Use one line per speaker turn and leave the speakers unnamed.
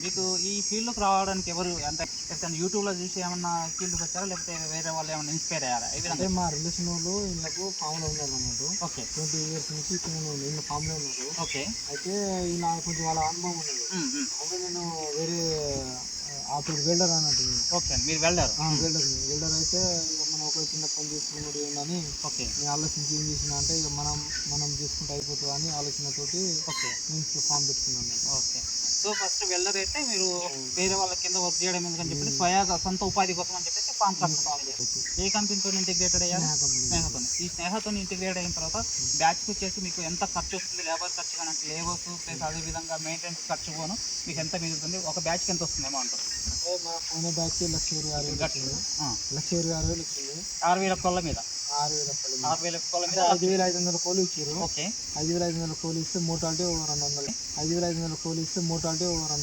మీకు ఈ ఫీల్డ్‌లోకి రావడానికి ఎవరు అంటే ఎప్పుడైనా యూట్యూబ్‌లో చూసి ఏమన్నా ఫీల్డ్‌కి వచ్చారా? లేకపోతే వేరే వాళ్ళు ఏమన్నా ఇన్‌స్పైర్ అయ్యారా? ఏ
అంటే
విధంగా?
మా రిలేషనోళ్ళు ఈళ్ళకు ఫామ్‌లో ఉన్నారన్నమాట.
ఓకే.
20 ఇయర్స్ నుంచి ఈయన ఫామ్‌లో ఉన్నారు.
ఓకే.
అయితే ఈయన కొంచెం వాళ్ళ అనుభవం ఉన్నది.
హ్మ్. హ్మ్.
అంటే నేను వేరే అప్పుడు వెల్డర్ అన్నట్టు నేను.
ఓకే అండి. మీరు వెల్డర్.
వెల్డర్‌ని. వెల్డర్ అయితే ఇక మనం ఒక చిన్న పని చేసుకున్నప్పుడు ఏందని
ఓకే.
నేను ఆలోచించి ఏం చేసినా అంటే ఇక మనం చేసుకుంటే అయిపోతదా అని ఆలోచనతోటి
ఓకే.
నేను ఫామ్ పెట్టుకున్నాను నేను.
ఓకే. సో, ఫస్ట్ వెల్డర్ అయితే మీరు
హ్మ్.
వేరే వాళ్ళ కింద వర్క్ చేయడం ఎందుకని చెప్పేసి
హ్మ్.
సొంత ఉపాధి కోసం అని చెప్పేసి ఫార్మ్
ఫామ్
కన్స్ట్రక్షన్ చేశారు.
పెట్టేసి
ఏ కంపెనీతోని ఇంటిగ్రేటెడ్ అయ్యారు?
స్నేహ కంపెనీ.
స్నేహతోని. ఈ స్నేహతోని ఇంటిగ్రేట్ అయిన తర్వాత బ్యాచ్‌కి వచ్చేసి మీకు ఎంత ఖర్చు వస్తుంది? లేబర్ ఖర్చు గాని అంటే లేబర్స్ ప్లస్ అదే విధంగా మెయింటెనెన్స్ ఖర్చు పోను మీకు ఎంత మిగులుతుంది? ఒక బ్యాచ్‌కి ఎంత వస్తుంది అమౌంట్?
అంటే మా పోయిన బ్యాచ్ 1,26,000 వచ్చింది.
ఆ!
1,26,000 వచ్చింది.
6,000 కోళ్ళ మీద.
6,000 కోళ్ళు.
6,000 కోళ్ళ
అంటే
మీద
5,500 కోళ్ళు ఇచ్చిర్రు.
ఓకే.
5,500 కోళ్ళు ఇస్తే మోటాలిటీ ఓ 200. 5,500 కోళ్ళు ఇస్తే మోటాలిటీ ఓ 200.